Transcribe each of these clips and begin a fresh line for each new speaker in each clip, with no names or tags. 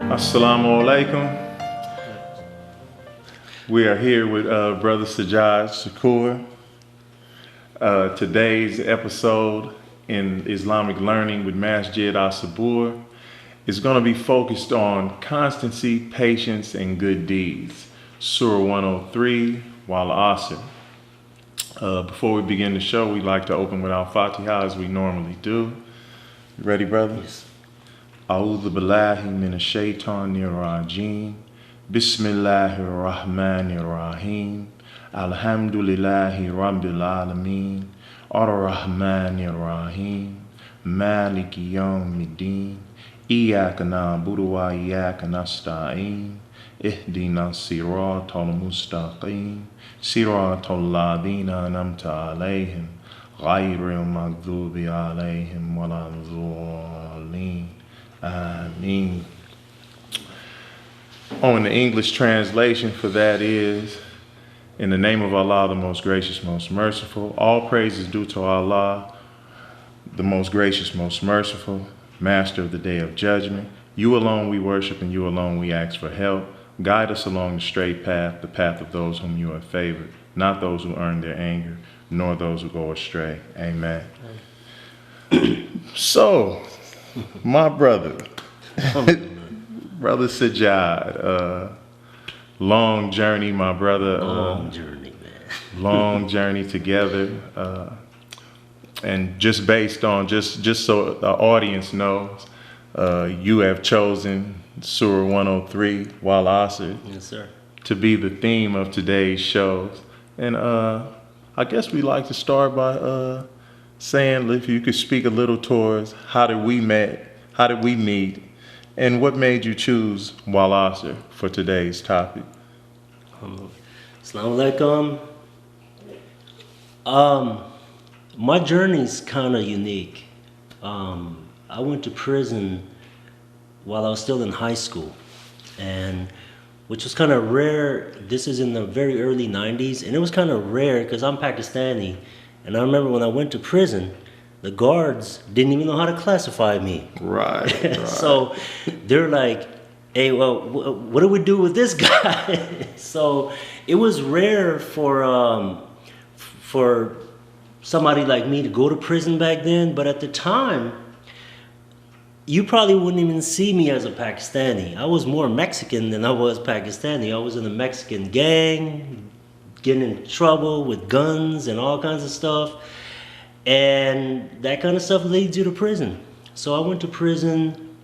Assalamu alaikum. We are here with Brother Sajjad Shakur. Today's episode in Islamic Learning with Masjid As-Sabur is going to be focused on constancy, patience, and good deeds. Surah 103, Wal Asr. Before we begin the show, we'd like to open with our Fatiha as we normally do. You ready, brother?
Yes.
A'udhu billahi minash shaitanir rajim. Bismillahir rahmanir rahim. Alhamdulillahi rabbil alamin. Ar-Rahmanir Rahim. Maliki yawmiddin. Iyyaka na'budu wa iyyaka nasta'in. Ihdina siratal mustaqim. Siratal ladina an'amta alayhim. Ghayril maghdubi alayhim waladdallin. Ameen. In the English translation for that is, in the name of Allah, the most gracious, most merciful, all praise is due to Allah, the most gracious, most merciful, master of the day of judgment. You alone we worship and you alone we ask for help. Guide us along the straight path, the path of those whom you have favored, not those who earn their anger, nor those who go astray. Amen. So, my brother, Brother Sajjad, long journey, my brother.
Long journey, man.
Long journey together. And just based on, just so the audience knows, you have chosen Surah 103, Wal Asr,
Yes, sir.
to be the theme of today's shows. And I guess we like to start by saying, if you could speak a little towards how did we meet, and what made you choose Wal Asr for today's topic?
Assalamu alaikum. My journey's kind of unique. I went to prison while I was still in high school, and which was kind of rare. This is in the very early 90s, and it was kind of rare because I'm Pakistani, and I remember when I went to prison, the guards didn't even know how to classify me.
Right.
So they're like, hey, well, what do we do with this guy? So it was rare for somebody like me to go to prison back then, but at the time, you probably wouldn't even see me as a Pakistani. I was more Mexican than I was Pakistani. I was in a Mexican gang, getting in trouble with guns and all kinds of stuff. And that kind of stuff leads you to prison. So I went to prison,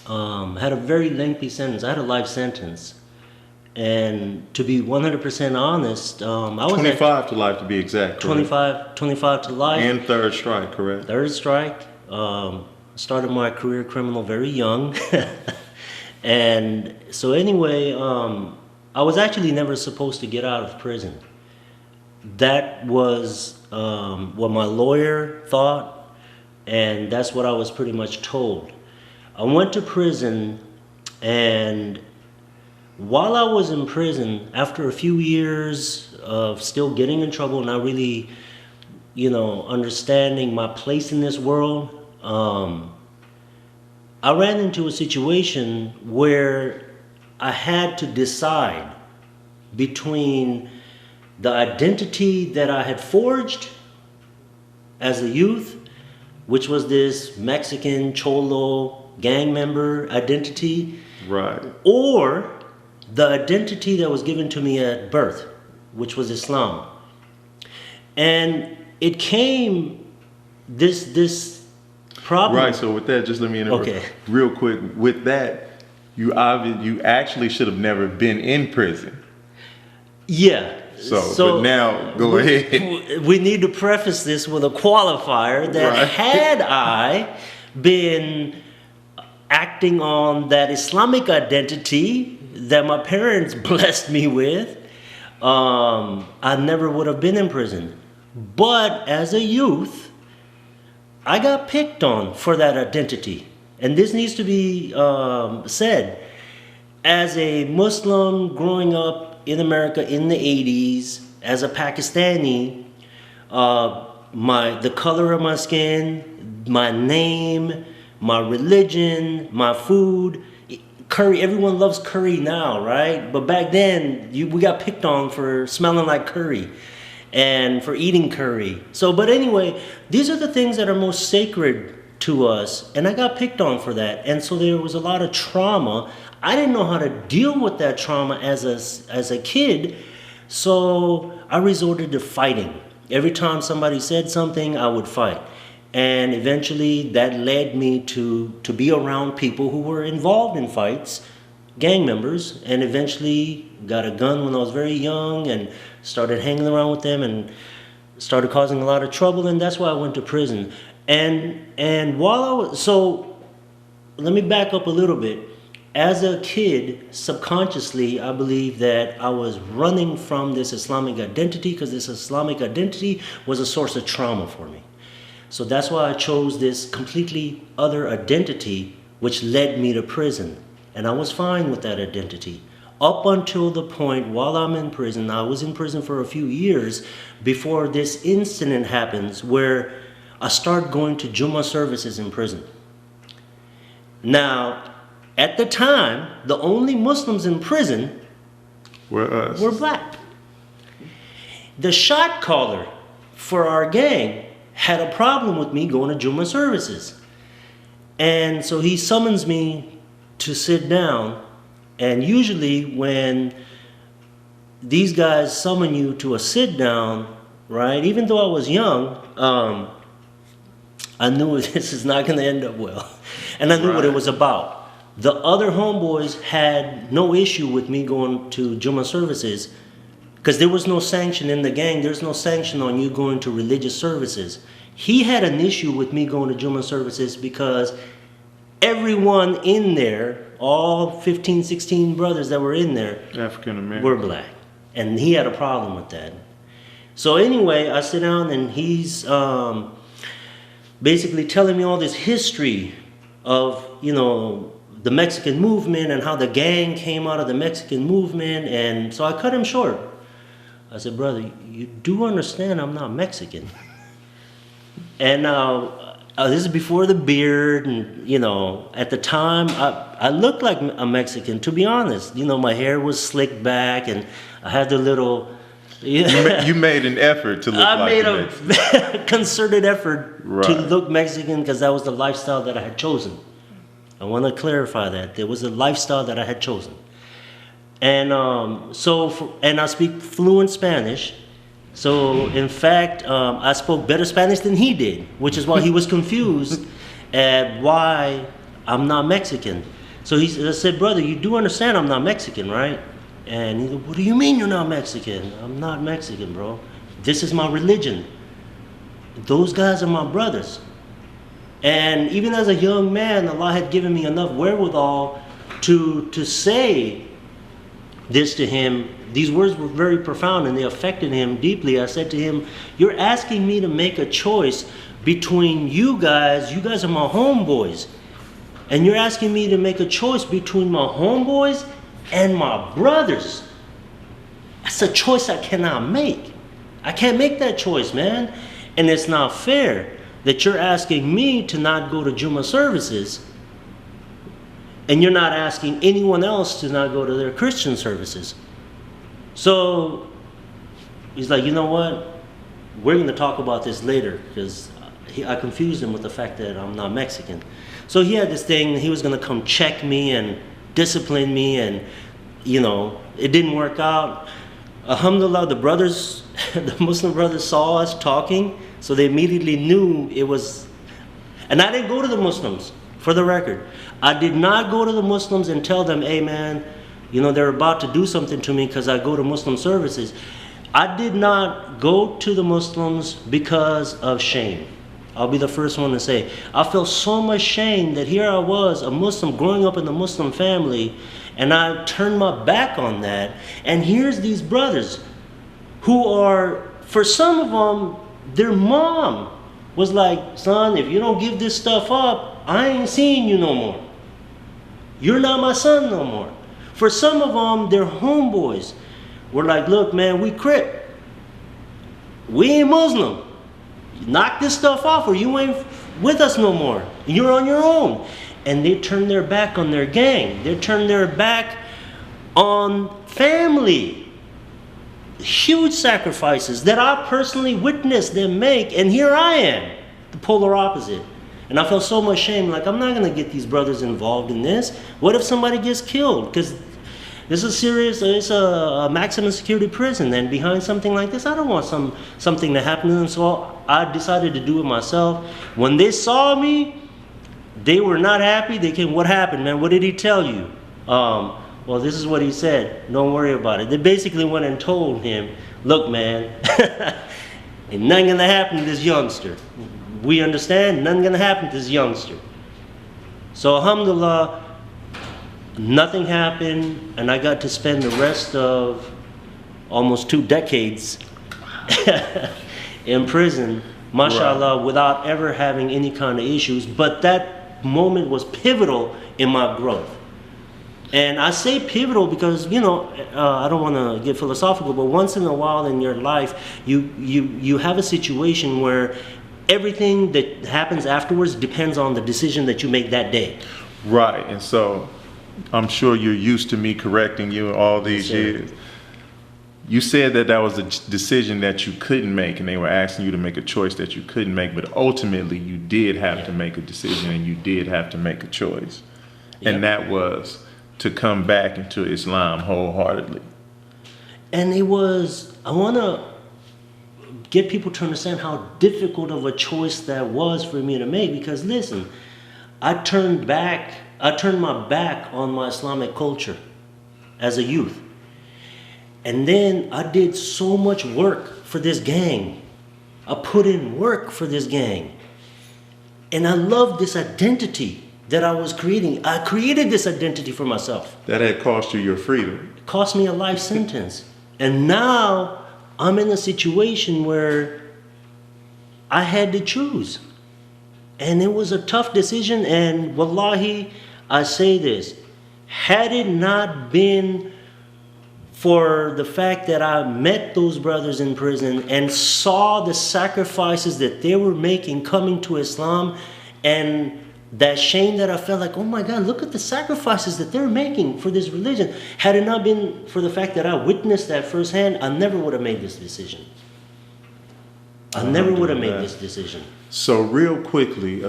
had a very lengthy sentence. I had a life sentence. And to be 100% honest, I was
25 to life to be exact.
25 to life.
And third strike, correct?
Third strike. Started my career criminal very young. And so anyway, I was actually never supposed to get out of prison. That was what my lawyer thought, and that's what I was pretty much told. I went to prison, and while I was in prison, after a few years of still getting in trouble, not really, understanding my place in this world, I ran into a situation where I had to decide between the identity that I had forged as a youth, which was this Mexican Cholo gang member identity,
Right.
or the identity that was given to me at birth, which was Islam. And it came, this problem.
Right, so with that, just let me interrupt real quick. With that, you actually should have never been in prison.
Yeah.
So but now, go ahead.
We need to preface this with a qualifier that had I been acting on that Islamic identity that my parents blessed me with, I never would have been in prison. But as a youth, I got picked on for that identity. And this needs to be said. As a Muslim growing up in America in the 80s, as a Pakistani, the color of my skin, my name, my religion, my food, curry. Everyone loves curry now, right? But back then, we got picked on for smelling like curry and for eating curry. So, but anyway, these are the things that are most sacred to us, and I got picked on for that. And so there was a lot of trauma. I didn't know how to deal with that trauma as a kid, so I resorted to fighting. Every time somebody said something, I would fight. And eventually that led me to be around people who were involved in fights, gang members, and eventually got a gun when I was very young and started hanging around with them and started causing a lot of trouble, and that's why I went to prison. And while I was, so let me back up a little bit. As a kid, subconsciously, I believe that I was running from this Islamic identity because this Islamic identity was a source of trauma for me. So that's why I chose this completely other identity, which led me to prison. And I was fine with that identity. Up until the point while I'm in prison, I was in prison for a few years before this incident happens where I start going to Jummah services in prison. Now, at the time, the only Muslims in prison were black. The shot caller for our gang had a problem with me going to Jummah services. And so he summons me to sit down. And usually when these guys summon you to a sit down, right, even though I was young, I knew this is not going to end up well. And I knew what it was about. The other homeboys had no issue with me going to Jummah services because there was no sanction in the gang. There's no sanction on you going to religious services. He had an issue with me going to Jummah services because everyone in there, all 15, 16 brothers that were in there,
African American,
were black. And he had a problem with that. So anyway, I sit down and he's basically telling me all this history of, the Mexican movement and how the gang came out of the Mexican movement. And so I cut him short. I said, brother, you do understand I'm not Mexican. And this is before the beard. And, at the time, I looked like a Mexican, to be honest. My hair was slicked back and I had the little...
You made an effort to look like
I made a concerted effort to look Mexican because that was the lifestyle that I had chosen. I want to clarify that. There was a lifestyle that I had chosen. And and I speak fluent Spanish. So, in fact, I spoke better Spanish than he did, which is why he was confused at why I'm not Mexican. So I said, brother, you do understand I'm not Mexican, right? And he said, what do you mean you're not Mexican? I'm not Mexican, bro. This is my religion. Those guys are my brothers. And even as a young man, Allah had given me enough wherewithal to say this to him. These words were very profound and they affected him deeply. I said to him, you're asking me to make a choice between you guys are my homeboys. And you're asking me to make a choice between my homeboys and my brothers. That's a choice I cannot make. I can't make that choice, man. And it's not fair that you're asking me to not go to Jummah services and you're not asking anyone else to not go to their Christian services. So he's like, you know what? We're going to talk about this later because I confused him with the fact that I'm not Mexican. So he had this thing, he was going to come check me and discipline me, and it didn't work out. Alhamdulillah, the Muslim brothers saw us talking, so they immediately knew it was. And I didn't go to the Muslims, for the record. I did not go to the Muslims and tell them, hey man, they're about to do something to me because I go to Muslim services. I did not go to the Muslims because of shame. I'll be the first one to say, I felt so much shame that here I was, a Muslim growing up in a Muslim family, and I turned my back on that. And here's these brothers who are, for some of them, their mom was like, son, if you don't give this stuff up, I ain't seeing you no more. You're not my son no more. For some of them, their homeboys were like, look, man, we Crip. We ain't Muslim. Knock this stuff off or you ain't with us no more. You're on your own. and they turn their back on their gang. They turn their back on family. Huge sacrifices that I personally witnessed them make, and here I am, the polar opposite. And I felt so much shame, like I'm not gonna get these brothers involved in this. What if somebody gets killed? Because this is serious, it's a maximum security prison, and behind something like this, I don't want something to happen to them, so I decided to do it myself. When they saw me, they were not happy. They came, what happened, man? What did he tell you? Well, this is what he said. Don't worry about it. They basically went and told him, look, man, ain't nothing gonna happen to this youngster. We understand, nothing gonna happen to this youngster. So alhamdulillah, nothing happened, and I got to spend the rest of almost 2 decades in prison, mashallah, without ever having any kind of issues. But that moment was pivotal in my growth. And I say pivotal because, I don't want to get philosophical, but once in a while in your life, you have a situation where everything that happens afterwards depends on the decision that you make that day.
Right, and so I'm sure you're used to me correcting you all these years. You said that was a decision that you couldn't make, and they were asking you to make a choice that you couldn't make, but ultimately you did have to make a decision, and you did have to make a choice. And that was to come back into Islam wholeheartedly.
And it was, I want to get people to understand how difficult of a choice that was for me to make, because listen, I turned my back on my Islamic culture as a youth. And then I did so much work for this gang. I put in work for this gang. And I loved this identity that I was creating. I created this identity for myself.
That had cost you your freedom.
It cost me a life sentence. And now I'm in a situation where I had to choose. And it was a tough decision. And wallahi, I say this, had it not been for the fact that I met those brothers in prison and saw the sacrifices that they were making coming to Islam, and that shame that I felt like, oh my God, look at the sacrifices that they're making for this religion. Had it not been for the fact that I witnessed that firsthand, I never would have made this decision. I never would have made this decision.
So real quickly,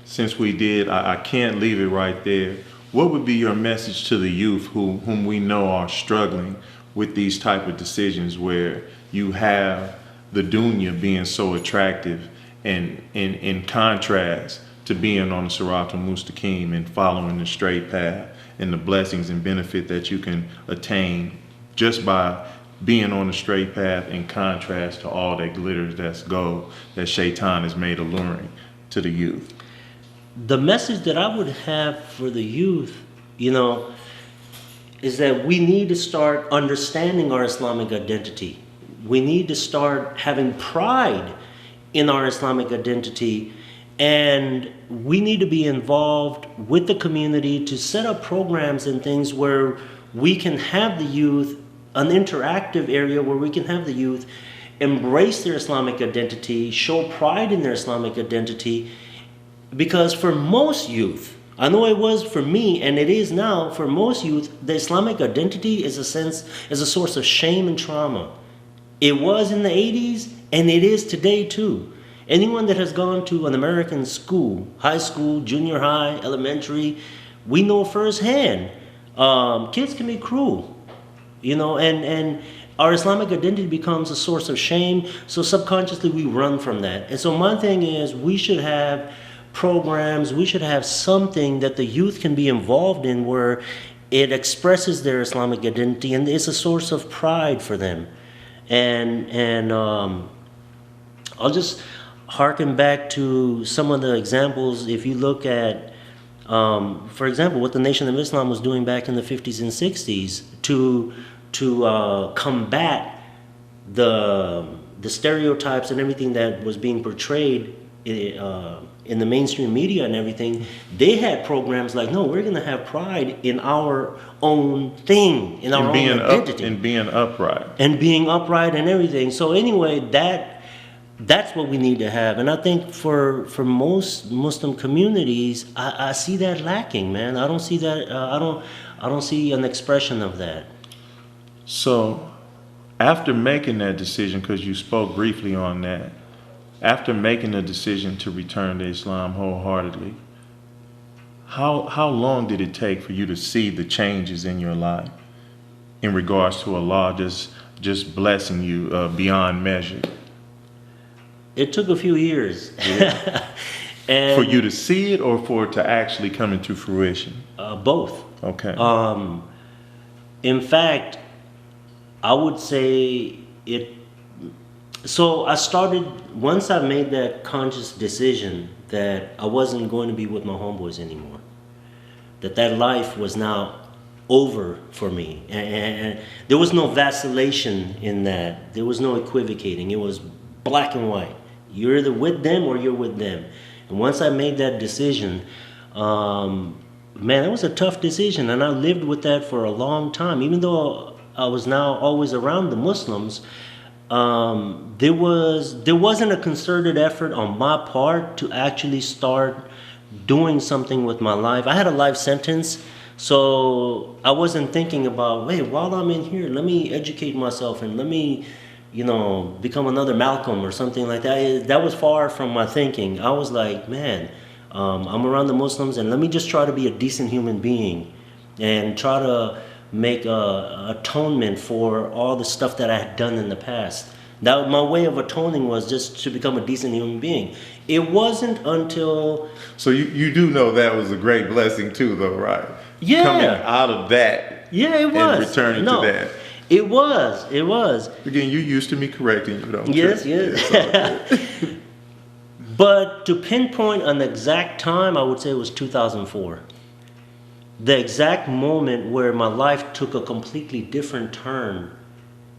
since we did, I can't leave it right there. What would be your message to the youth whom we know are struggling with these type of decisions, where you have the dunya being so attractive, and in contrast to being on the Sirat al-Mustaqim and following the straight path, and the blessings and benefit that you can attain just by being on the straight path, in contrast to all that glitters, that's gold, that shaitan has made alluring to the youth?
The message that I would have for the youth, is that we need to start understanding our Islamic identity. We need to start having pride in our Islamic identity, and we need to be involved with the community to set up programs and things where we can have the youth, an interactive area where we can have the youth embrace their Islamic identity, show pride in their Islamic identity. Because for most youth, I know it was for me, and it is now for most youth, the Islamic identity is a source of shame and trauma. It was in the 80s, and it is today too. Anyone that has gone to an American school, high school, junior high, elementary, we know firsthand, kids can be cruel, and our Islamic identity becomes a source of shame, so subconsciously we run from that. And so my thing is, we should have programs, we should have something that the youth can be involved in where it expresses their Islamic identity and it's a source of pride for them. And I'll just harken back to some of the examples. If you look at, for example, what the Nation of Islam was doing back in the 50s and 60s to combat the stereotypes and everything that was being portrayed in the mainstream media and everything, they had programs like, no, we're going to have pride in our own thing, in our own identity.
And being upright.
And being upright and everything. So anyway, that that's what we need to have. And I think for most Muslim communities, I see that lacking, man. I don't see that. I don't see an expression of that.
So, after making that decision, because you spoke briefly on that, after making the decision to return to Islam wholeheartedly, how long did it take for you to see the changes in your life in regards to Allah just blessing you beyond measure?
It took a few years. And
For you to see it, or for it to actually come into fruition?
both.
Okay.
In fact, I would say it. So I started, once I made that conscious decision that I wasn't going to be with my homeboys anymore, that life was now over for me, and there was no vacillation in that. There was no equivocating. It was black and white. You're either with them or you're with them. And once I made that decision, man, it was a tough decision, and I lived with that for a long time. Even though I was now always around the Muslims, there wasn't a concerted effort on my part to actually start doing something with my life. I had a life sentence, so I wasn't thinking about, wait, while I'm in here, let me educate myself and let me, become another Malcolm or something like that. That was far from my thinking. I was like, man, I'm around the Muslims, and let me just try to be a decent human being and try to make atonement for all the stuff that I had done in the past. That my way of atoning was just to become a decent human being. It wasn't until...
So you do know that was a great blessing too, though, right?
Yeah.
Coming out of that.
Yeah, it was.
And returning to that.
It was.
Again, you used to me correcting you, don't you?
Yes. But to pinpoint an exact time, I would say it was 2004. The exact moment where my life took a completely different turn,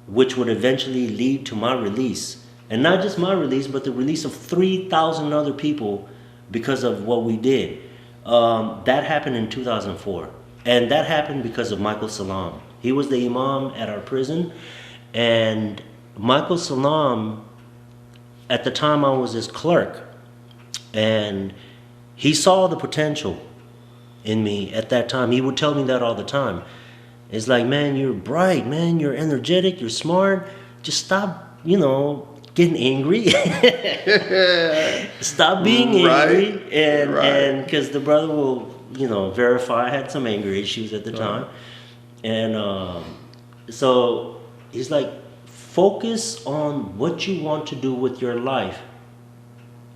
which would eventually lead to my release. And not just my release, but the release of 3,000 other people because of what we did. That happened in 2004. And that happened because of Michael Salam. He was the imam at our prison. And Michael Salam, at the time I was his clerk, and he saw the potential in me at that time. He would tell me that all the time. It's like, man, you're bright, man, you're energetic, you're smart. Just stop, getting angry. Stop being angry. And because the brother will, verify I had some anger issues at the time. And so he's like, focus on what you want to do with your life.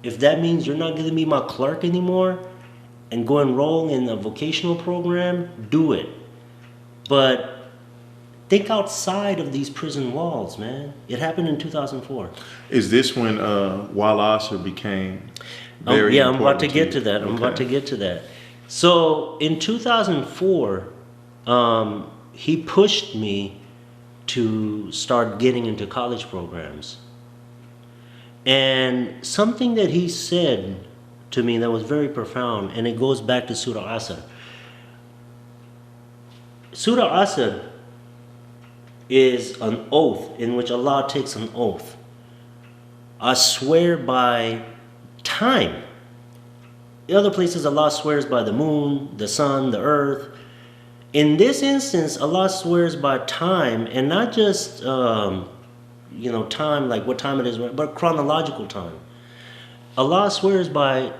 If that means you're not going to be my clerk anymore and go enroll in a vocational program, do it. But think outside of these prison walls, man. It happened in 2004.
Is this when Walasa became very
I'm about
important
to get to that. I'm about to get to that. So in 2004, he pushed me to start getting into college programs. And something that he said to me that was very profound, and it goes back to Surah Asr. Surah Asr is an oath in which Allah takes an oath. I swear by time. In other places, Allah swears by the moon, the sun, the earth. In this instance, Allah swears by time, and not just time, like what time it is, but chronological time. Allah swears by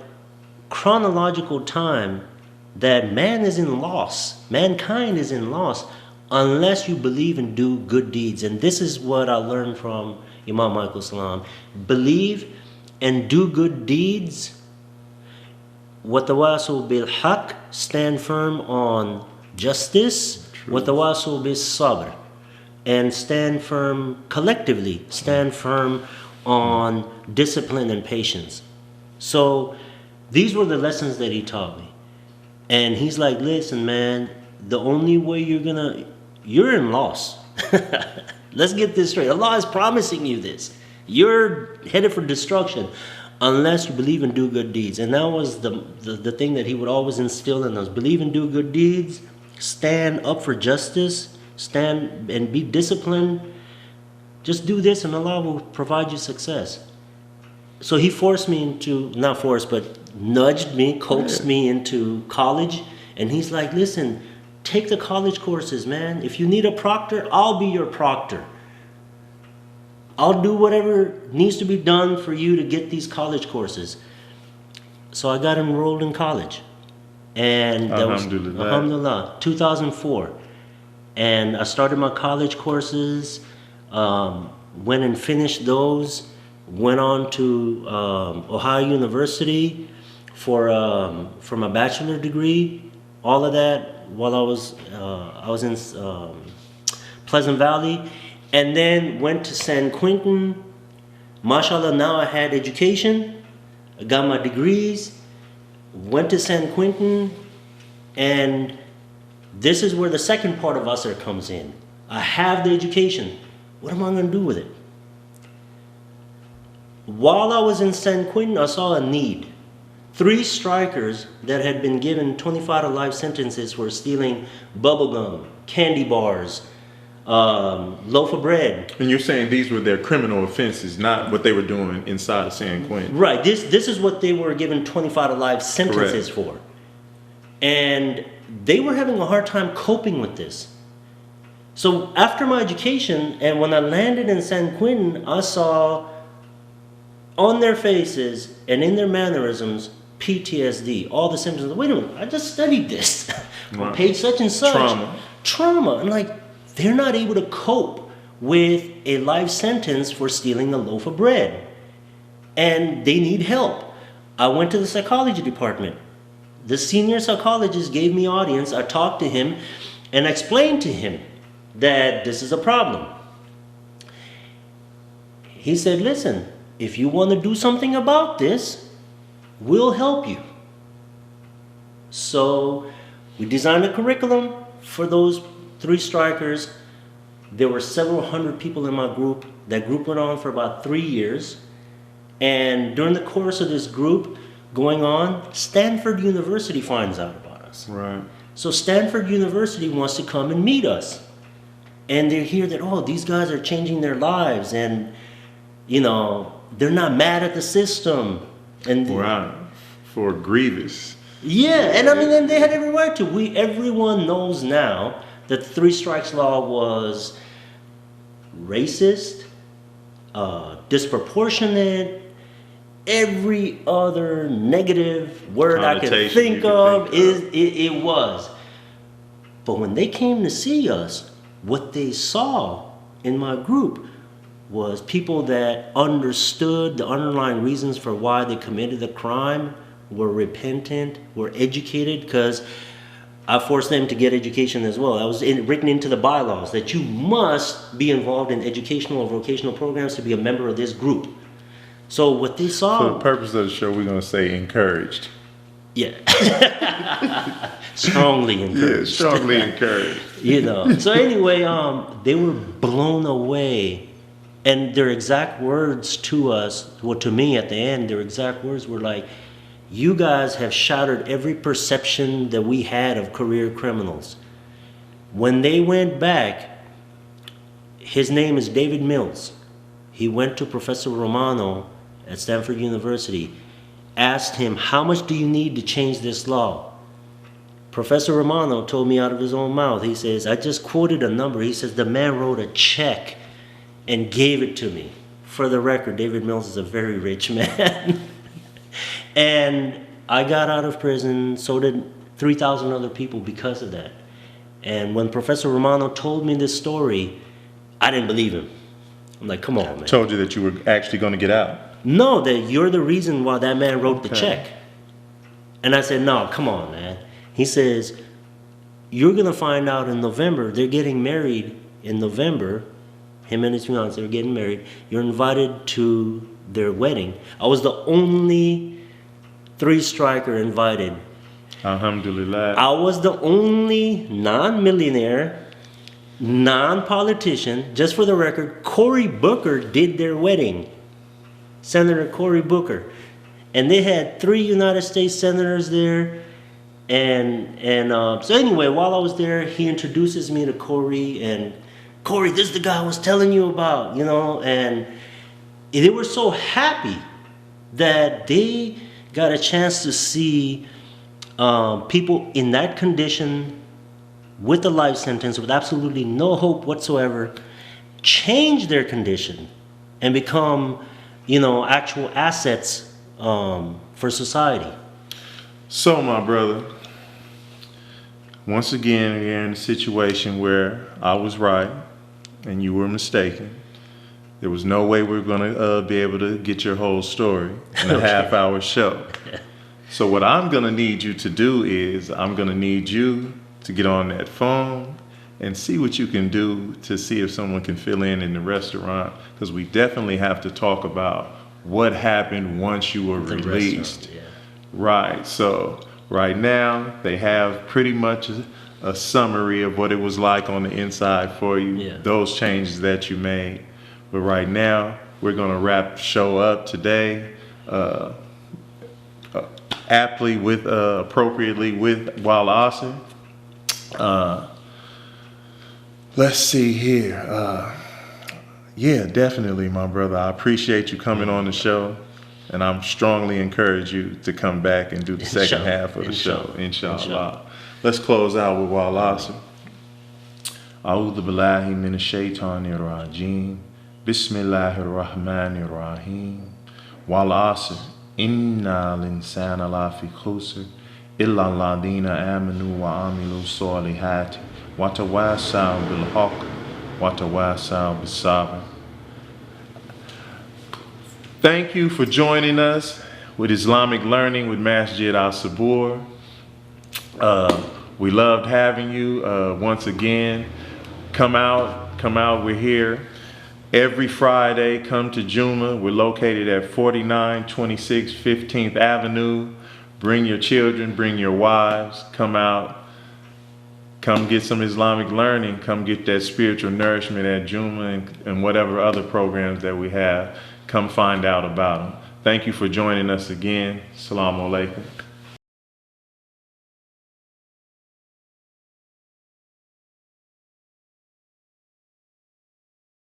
chronological time that man is in loss, mankind is in loss, unless you believe and do good deeds. And this is what I learned from Imam Michael Salam. Believe and do good deeds. وَتَوَاسُوا بِالْحَقِّ, stand firm on justice. وَتَوَاسُوا بِالصَّبْرِ, and stand firm collectively, stand firm on discipline and patience. So these were the lessons that he taught me. And he's like, listen, man, the only way you're in loss. Let's get this straight. Allah is promising you this. You're headed for destruction unless you believe and do good deeds. And that was the thing that he would always instill in us. Believe and do good deeds. Stand up for justice. Stand and be disciplined. Just do this and Allah will provide you success. So he forced me into, not forced, but nudged me, coaxed me into college. And he's like, listen, take the college courses, man. If you need a proctor, I'll be your proctor. I'll do whatever needs to be done for you to get these college courses. So I got enrolled in college. And that was, alhamdulillah, 2004. And I started my college courses, went and finished those, went on to Ohio University for my bachelor degree. All of that while I was in Pleasant Valley, and then went to San Quentin. Mashallah, now I had education. I got my degrees, went to San Quentin, and this is where the second part of Asr comes in. I have the education. What am I going to do with it? While I was in San Quentin, I saw a need. 3 strikers that had been given 25 to life sentences for stealing bubblegum, candy bars, loaf of bread.
And you're saying these were their criminal offenses, not what they were doing inside of San Quentin.
Right. This is what they were given 25 to life sentences for. And they were having a hard time coping with this. So after my education, and when I landed in San Quentin, I saw on their faces and in their mannerisms PTSD, all the symptoms. Wait a minute, I just studied this on page such and such. Trauma. And like, they're not able to cope with a life sentence for stealing a loaf of bread. And they need help. I went to the psychology department. The senior psychologist gave me audience. I talked to him and explained to him that this is a problem. He said, listen, if you want to do something about this, we'll help you. So we designed a curriculum for those 3 strikers. There were several hundred people in my group. That group went on for about 3 years. And during the course of this group going on, Stanford University finds out about us.
Right.
So Stanford University wants to come and meet us. And they hear that, oh, these guys are changing their lives. And, you know, they're not mad at the system. And
for grievous.
Yeah, and I mean, and they had every right to. Everyone knows now that the 3 strikes law was racist, disproportionate, every other negative word I could think of. It was. But when they came to see us, what they saw in my group was people that understood the underlying reasons for why they committed the crime, were repentant, were educated, because I forced them to get education as well. That was written into the bylaws that you must be involved in educational or vocational programs to be a member of this group. So what they saw...
For the purpose of the show, we're going to say encouraged.
Yeah. Strongly encouraged.
Yeah, strongly encouraged.
You know. So anyway, they were blown away. And their exact words to us, well, to me at the end, their exact words were like, you guys have shattered every perception that we had of career criminals. When they went back, his name is David Mills. He went to Professor Romano at Stanford University, asked him, how much do you need to change this law? Professor Romano told me out of his own mouth, he says, I just quoted a number. He says, the man wrote a check and gave it to me. For the record, David Mills is a very rich man. And I got out of prison, so did 3,000 other people because of that. And when Professor Romano told me this story, I didn't believe him. I'm like, come on, man.
Told you that you were actually going to get out?
No, that you're the reason why that man wrote the check. And I said, no, come on, man. He says, you're going to find out in November. They're getting married in November. Him and his fiance are getting married. You're invited to their wedding. I was the only 3-striker invited.
Alhamdulillah.
I was the only non-millionaire, non-politician. Just for the record, Cory Booker did their wedding. Senator Cory Booker. And they had 3 United States senators there. And so anyway, while I was there, he introduces me to Cory. And Cory, this is the guy I was telling you about, you know. And they were so happy that they got a chance to see people in that condition with a life sentence with absolutely no hope whatsoever change their condition and become, actual assets for society.
So, my brother, once again, we're in a situation where I was right and you were mistaken. There was no way we were going to be able to get your whole story in a half-hour show. So what I'm going to need you to do is I'm going to need you to get on that phone and see what you can do to see if someone can fill in the restaurant, because we definitely have to talk about what happened once you were released.
Yeah.
Right. So right now they have pretty much a summary of what it was like on the inside for you,
Yeah.
those changes that you made. But right now we're going to wrap the show up today, aptly with appropriately with Wala Asr. Let's see here. Yeah, definitely, my brother. I appreciate you coming on the show, and I'm strongly encourage you to come back and do the second half of the show, inshallah. Let's close out with Wala Asr. A'udhu billahi minash shaitanir rajim. Bismillahir rahmanir rahim. Wala Asr. Inna linsana lafi khusr. Illa alladhina amanu wa amilu salihati. Watawasaw bil haqq. Watawasaw bis sabr. Thank you for joining us with Islamic Learning with Masjid As-Sabur. We loved having you once again. Come out. We're here every Friday. Come to Juma. We're located at 4926 15th Avenue. Bring your children, bring your wives. Come out. Come get some Islamic learning. Come get that spiritual nourishment at Juma and whatever other programs that we have. Come find out about them. Thank you for joining us again. Assalamu alaikum.